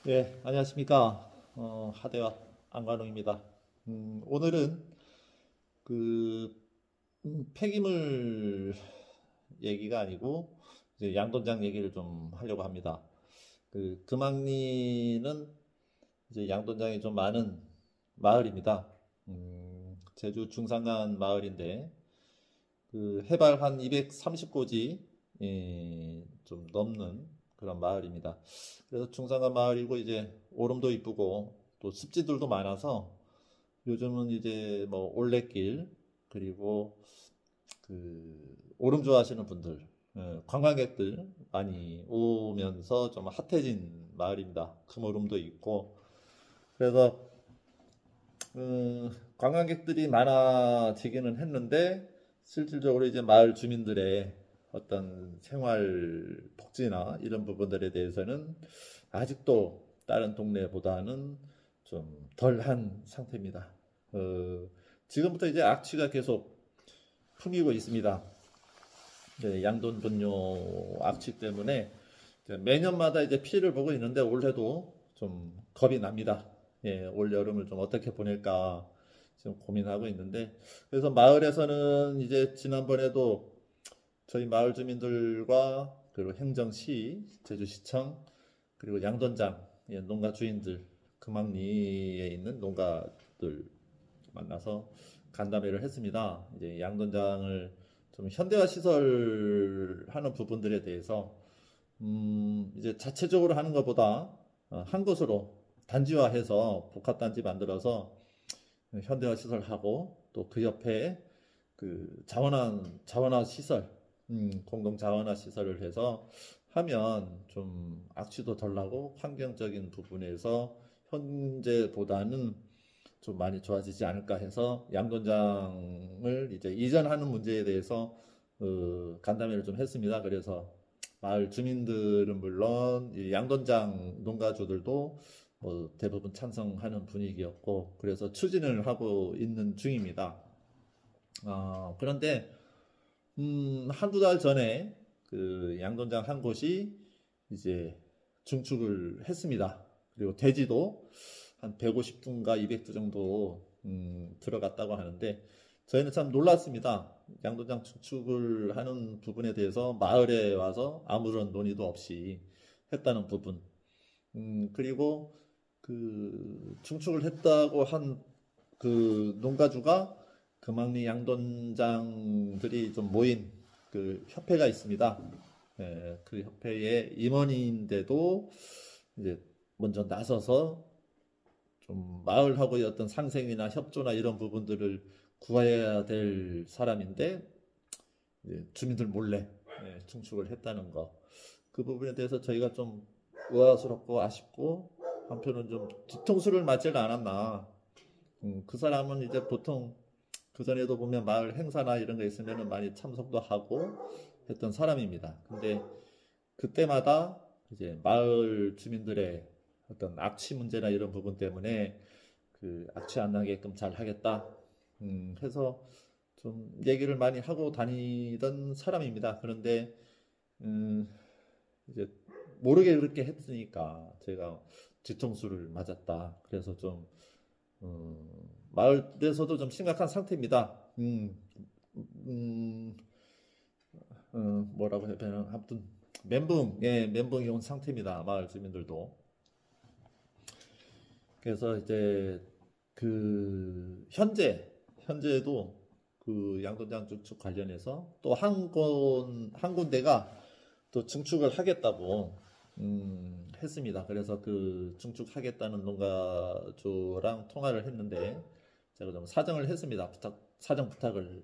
예, 안녕하십니까. 하대와 안관웅입니다. 오늘은 그 폐기물 얘기가 아니고 이제 양돈장 얘기를 좀 하려고 합니다. 금왕리는 이제 양돈장이 좀 많은 마을입니다. 제주 중산간 마을인데 해발 한 230고지 좀 넘는 그런 마을입니다. 그래서 중산간 마을이고 이제 오름도 이쁘고 또 습지들도 많아서 요즘은 이제 뭐 올레길 그리고 오름 좋아하시는 분들 관광객들 많이 오면서 좀 핫해진 마을입니다. 금오름도 있고 그래서 관광객들이 많아지기는 했는데 실질적으로 이제 마을 주민들의 어떤 생활 복지나 이런 부분들에 대해서는 아직도 다른 동네보다는 좀 덜한 상태입니다. 어, 지금부터 이제 악취가 계속 풍기고 있습니다. 네, 양돈 분뇨 악취 때문에 이제 매년마다 이제 피해를 보고 있는데 올해도 좀 겁이 납니다. 예, 올 여름을 좀 어떻게 보낼까 지금 고민하고 있는데 그래서 마을에서는 이제 지난번에도 저희 마을 주민들과 그리고 행정시, 제주시청 그리고 양돈장 예, 농가 주인들 금왕리에 있는 농가들 만나서 간담회를 했습니다. 이제 양돈장을 좀 현대화 시설하는 부분들에 대해서 이제 자체적으로 하는 것보다 한 곳으로 단지화해서 복합단지 만들어서 현대화 시설하고 또 그 옆에 자원화 시설, 공동 자원화 시설을 해서 하면 좀 악취도 덜 나고 환경적인 부분에서 현재보다는 좀 많이 좋아지지 않을까 해서 양돈장을 이제 이전하는 문제에 대해서 간담회를 좀 했습니다. 그래서 마을 주민들은 물론 이 양돈장 농가주들도 대부분 찬성하는 분위기였고 그래서 추진을 하고 있는 중입니다. 그런데 한두 달 전에 그 양돈장 한 곳이 이제 중축을 했습니다. 그리고 돼지도 한 150두인가 200두 정도 들어갔다고 하는데 저희는 참 놀랐습니다. 양돈장 중축을 하는 부분에 대해서 마을에 와서 아무런 논의도 없이 했다는 부분. 그리고 중축을 했다고 한 농가주가 금왕리 양돈장들이 좀 모인 협회가 있습니다. 예, 그 협회의 임원인데도 이제 먼저 나서서 좀 마을하고의 어떤 상생이나 협조나 이런 부분들을 구해야 될 사람인데 이제 주민들 몰래 중축을 했다는 거. 그 부분에 대해서 저희가 좀 의아스럽고 아쉽고 한편은 좀 뒤통수를 맞지를 않았나. 그 사람은 이제 보통 그전에도 보면 마을 행사나 이런 거 있으면 많이 참석도 하고 했던 사람입니다. 근데 그때마다 이제 마을 주민들의 어떤 악취 문제나 이런 부분 때문에 악취 안 나게끔 잘 하겠다. 해서 좀 얘기를 많이 하고 다니던 사람입니다. 그런데 음, 이제 모르게 그렇게 했으니까 제가 뒤통수를 맞았다. 그래서 좀 마을에서도 좀 심각한 상태입니다. 음, 뭐라고 해야 되나? 아무튼 멘붕이 온 상태입니다. 마을 주민들도. 그래서 이제 현재도 양돈장 중축 관련해서 또 한 군데가 또 증축을 하겠다고 했습니다. 그래서 증축하겠다는 농가주랑 통화를 했는데 제가 좀 사정을 했습니다. 사정 부탁을.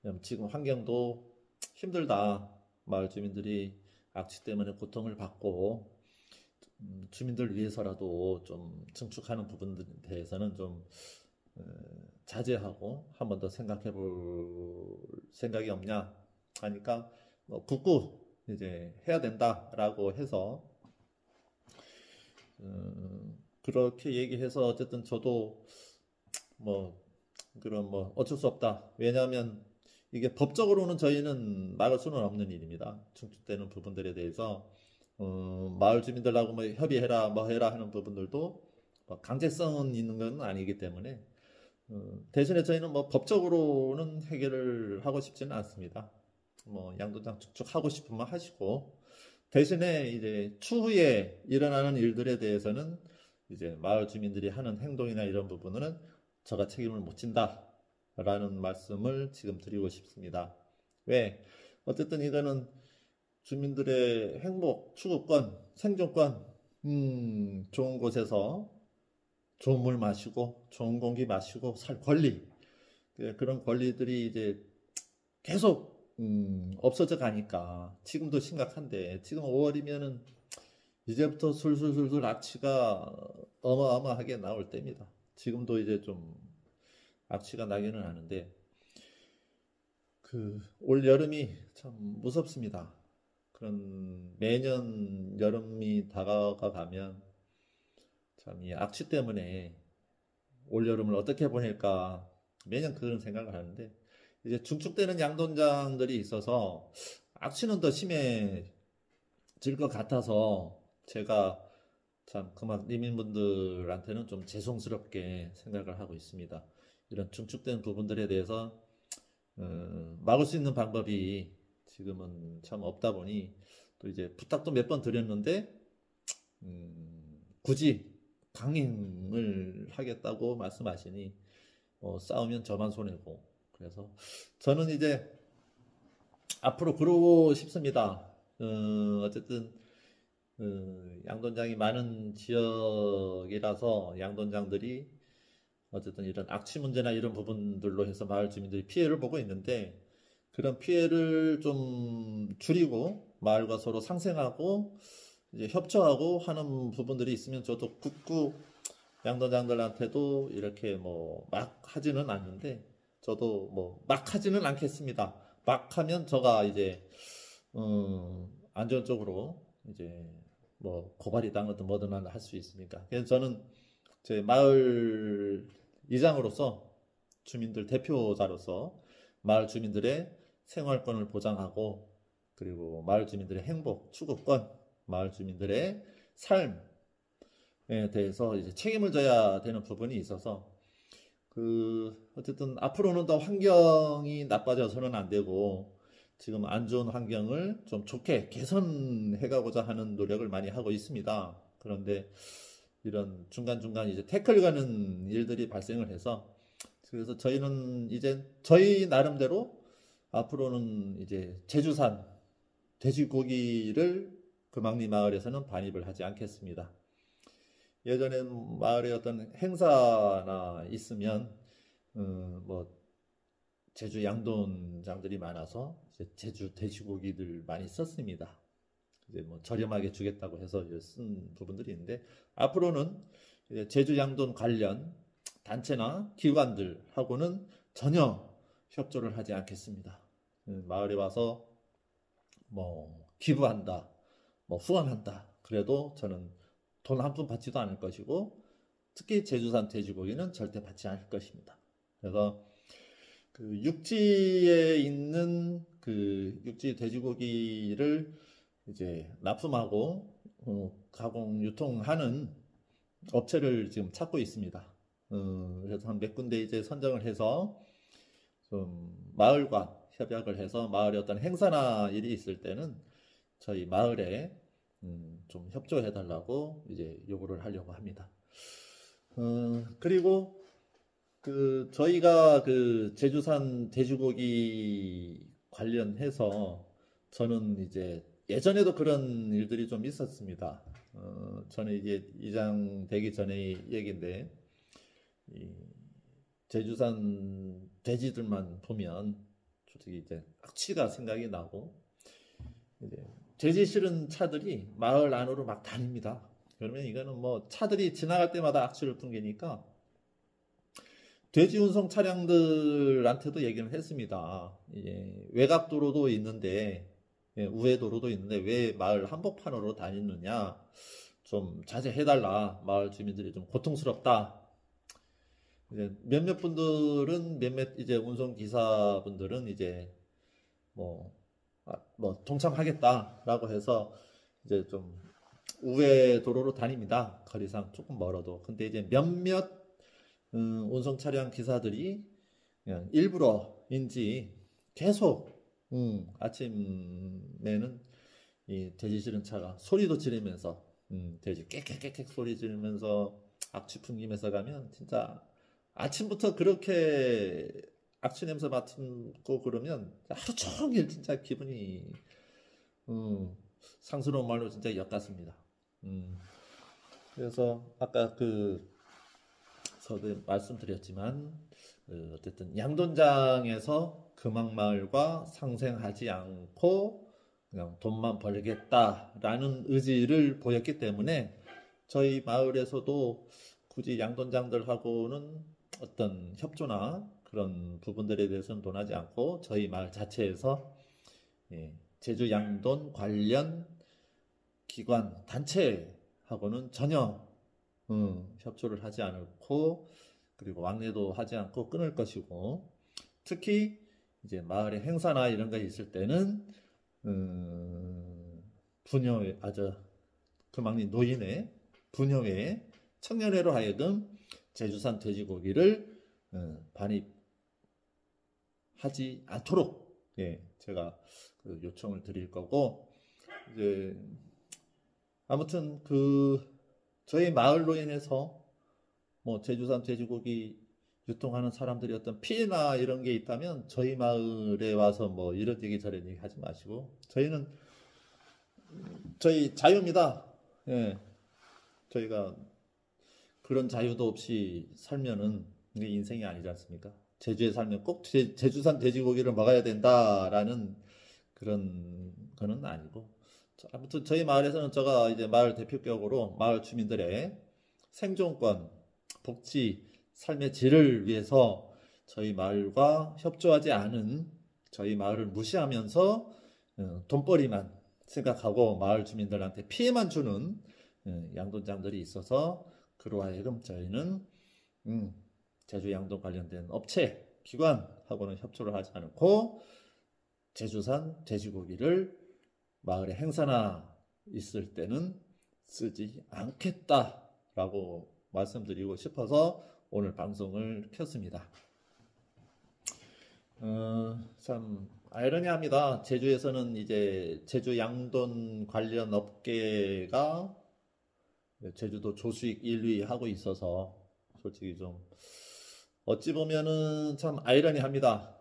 왜냐면 지금 환경도 힘들다. 마을 주민들이 악취 때문에 고통을 받고 주민들 위해서라도 좀 증축하는 부분들에 대해서는 좀 자제하고 한 번 더 생각해 볼 생각이 없냐 하니까 뭐 굳고 이제 해야 된다라고 해서 그렇게 얘기해서 어쨌든 저도 뭐 그런 뭐 어쩔 수 없다. 왜냐하면 이게 법적으로는 저희는 막을 수는 없는 일입니다. 중축되는 부분들에 대해서 마을 주민들하고 뭐 협의해라, 뭐 해라 하는 부분들도 뭐 강제성은 있는 건 아니기 때문에 대신에 저희는 뭐 법적으로는 해결을 하고 싶지는 않습니다. 뭐 양도장 축축하고 싶으면 하시고 대신에 이제 추후에 일어나는 일들에 대해서는 이제 마을 주민들이 하는 행동이나 이런 부분은 저가 책임을 못 진다라는 말씀을 지금 드리고 싶습니다. 왜? 어쨌든 이거는 주민들의 행복, 추구권, 생존권, 좋은 곳에서 좋은 물 마시고, 좋은 공기 마시고, 살 권리, 그런 권리들이 이제 계속, 없어져 가니까, 지금도 심각한데, 지금 5월이면은 이제부터 술술술술 악취가 어마어마하게 나올 때입니다. 지금도 이제 좀 악취가 나기는 하는데, 올 여름이 참 무섭습니다. 그런 매년 여름이 다가가 가면 참 이 악취 때문에 올 여름을 어떻게 보낼까 매년 그런 생각을 하는데 이제 중축되는 양돈장들이 있어서 악취는 더 심해질 것 같아서 제가 참 그만 리민분들한테는 좀 죄송스럽게 생각을 하고 있습니다. 이런 중축된 부분들에 대해서 막을 수 있는 방법이 지금은 참 없다 보니 또 이제 부탁도 몇 번 드렸는데 굳이 강행을 하겠다고 말씀하시니 싸우면 저만 손해고 그래서 저는 이제 앞으로 그러고 싶습니다. 어쨌든 양돈장이 많은 지역이라서 양돈장들이 어쨌든 이런 악취 문제나 이런 부분들로 해서 마을 주민들이 피해를 보고 있는데 그런 피해를 좀 줄이고 마을과 서로 상생하고 이제 협조하고 하는 부분들이 있으면 저도 굳고 양도장들한테도 이렇게 뭐 막 하지는 않는데 저도 뭐 막 하지는 않겠습니다. 막 하면 저가 이제 안전적으로 이제 뭐 고발이 당하든 뭐든 할 수 있으니까. 그래서 저는 제 마을 이장으로서 주민들 대표자로서 마을 주민들의 생활권을 보장하고 그리고 마을 주민들의 행복, 추구권, 마을 주민들의 삶에 대해서 이제 책임을 져야 되는 부분이 있어서 어쨌든 앞으로는 더 환경이 나빠져서는 안 되고 지금 안 좋은 환경을 좀 좋게 개선해가고자 하는 노력을 많이 하고 있습니다. 그런데 이런 중간중간 이제 태클 가는 일들이 발생을 해서 그래서 저희는 이제 저희 나름대로 앞으로는 이제 제주산 돼지고기를 금왕리 마을에서는 반입을 하지 않겠습니다. 예전엔 마을에 어떤 행사나 있으면 뭐 제주 양돈장들이 많아서 이제 제주 돼지고기들 많이 썼습니다. 이제 뭐 저렴하게 주겠다고 해서 쓴 부분들이 있는데 앞으로는 이제 제주 양돈 관련 단체나 기관들하고는 전혀 협조를 하지 않겠습니다. 마을에 와서 뭐 기부한다, 뭐 후원한다. 그래도 저는 돈 한 푼 받지도 않을 것이고 특히 제주산 돼지고기는 절대 받지 않을 것입니다. 그래서 육지에 있는 육지 돼지고기를 이제 납품하고 가공 유통하는 업체를 지금 찾고 있습니다. 그래서 한 몇 군데 이제 선정을 해서 좀 마을과 협약을 해서 마을에 어떤 행사나 일이 있을 때는 저희 마을에 좀 협조해 달라고 이제 요구를 하려고 합니다. 그리고 저희가 제주산 돼지고기 관련해서 저는 이제 예전에도 그런 일들이 좀 있었습니다. 저는 이제 이장 되기 전의 얘기인데 제주산 돼지들만 보면 솔직히 이제 악취가 생각이 나고 이제 돼지 실은 차들이 마을 안으로 막 다닙니다. 그러면 이거는 뭐 차들이 지나갈 때마다 악취를 풍기니까 돼지 운송 차량들한테도 얘기를 했습니다. 이제 외곽 도로도 있는데 우회 도로도 있는데 왜 마을 한복판으로 다니느냐 좀 자제해달라. 마을 주민들이 좀 고통스럽다. 이제 몇몇 분들은 몇몇 이제 운송 기사분들은 이제 뭐 동참하겠다라고 해서 이제 좀 우회 도로로 다닙니다. 거리상 조금 멀어도. 근데 이제 몇몇 운송 차량 기사들이 그냥 일부러인지 계속 아침에는 이 돼지 실은 차가 소리도 지르면서 돼지 깨깨깨깨 소리 지르면서 악취 풍기면서 가면 진짜 아침부터 그렇게 악취 냄새 맡고 그러면 하루 종일 진짜 기분이 상스러운 말로 진짜 역 같습니다. 그래서 아까 저도 말씀드렸지만 어쨌든 양돈장에서 금악마을과 상생하지 않고 그냥 돈만 벌겠다라는 의지를 보였기 때문에 저희 마을에서도 굳이 양돈장들하고는 어떤 협조나 그런 부분들에 대해서는 논하지 않고 저희 마을 자체에서 제주 양돈 관련 기관 단체하고는 전혀 협조를 하지 않고 그리고 왕래도 하지 않고 끊을 것이고 특히 이제 마을의 행사나 이런 거 있을 때는 분여회 금왕리 노인의 분여회 청년회로 하여금 제주산 돼지고기를 반입하지 않도록 제가 요청을 드릴 거고 이제 아무튼 저희 마을로 인해서 뭐 제주산 돼지고기 유통하는 사람들이 어떤 피해나 이런 게 있다면 저희 마을에 와서 뭐 이런 얘기 저런 얘기 하지 마시고 저희는 저희 자유입니다. 저희가 그런 자유도 없이 살면은 이게 인생이 아니지 않습니까? 제주에 살면 꼭 제주산 돼지고기를 먹어야 된다라는 그런 거는 아니고 아무튼 저희 마을에서는 제가 이제 마을 대표격으로 마을 주민들의 생존권, 복지, 삶의 질을 위해서 저희 마을과 협조하지 않은 저희 마을을 무시하면서 돈벌이만 생각하고 마을 주민들한테 피해만 주는 양돈장들이 있어서 그로 하여금 저희는 제주 양돈 관련된 업체, 기관하고는 협조를 하지 않고 제주산 돼지고기를 마을에 행사나 있을 때는 쓰지 않겠다라고 말씀드리고 싶어서 오늘 방송을 켰습니다. 참 아이러니합니다. 제주에서는 이제 제주 양돈 관련 업계가 제주도 조수익 1위 하고 있어서 솔직히 좀 어찌 보면은 참 아이러니합니다.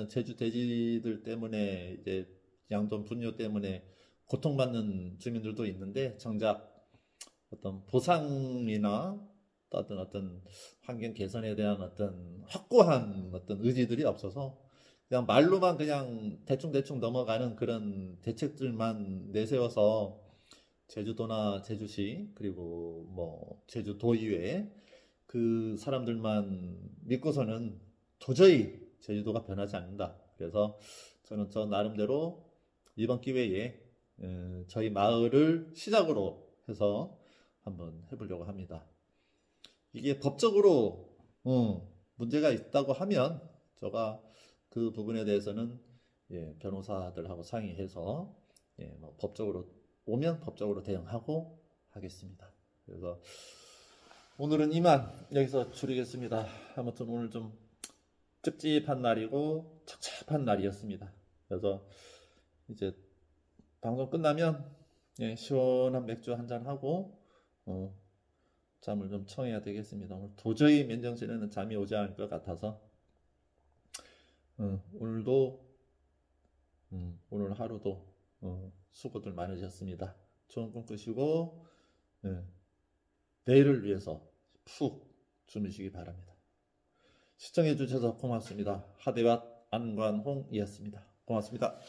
제주 돼지들 때문에 이제 양돈 분뇨 때문에 고통받는 주민들도 있는데 정작 어떤 보상이나 어떤 환경 개선에 대한 어떤 확고한 어떤 의지들이 없어서 그냥 말로만 그냥 대충 넘어가는 그런 대책들만 내세워서 제주도나 제주시 그리고 뭐 제주도의회 그 사람들만 믿고서는 도저히 제주도가 변하지 않는다. 그래서 저는 저 나름대로 이번 기회에 저희 마을을 시작으로 해서 한번 해보려고 합니다. 이게 법적으로 문제가 있다고 하면 제가 그 부분에 대해서는 변호사들하고 상의해서 뭐 법적으로 오면 법적으로 대응하고 하겠습니다. 그래서 오늘은 이만 여기서 줄이겠습니다. 아무튼 오늘 좀 찝찝한 날이고 착잡한 날이었습니다. 그래서 이제 방송 끝나면 시원한 맥주 한잔 하고 잠을 좀 청해야 되겠습니다. 오늘 도저히 맨정신에는 잠이 오지 않을 것 같아서 오늘 하루도 수고들 많으셨습니다. 좋은 꿈 꾸시고 내일을 위해서 푹 주무시기 바랍니다. 시청해 주셔서 고맙습니다. 하대밭 안관홍이었습니다. 고맙습니다.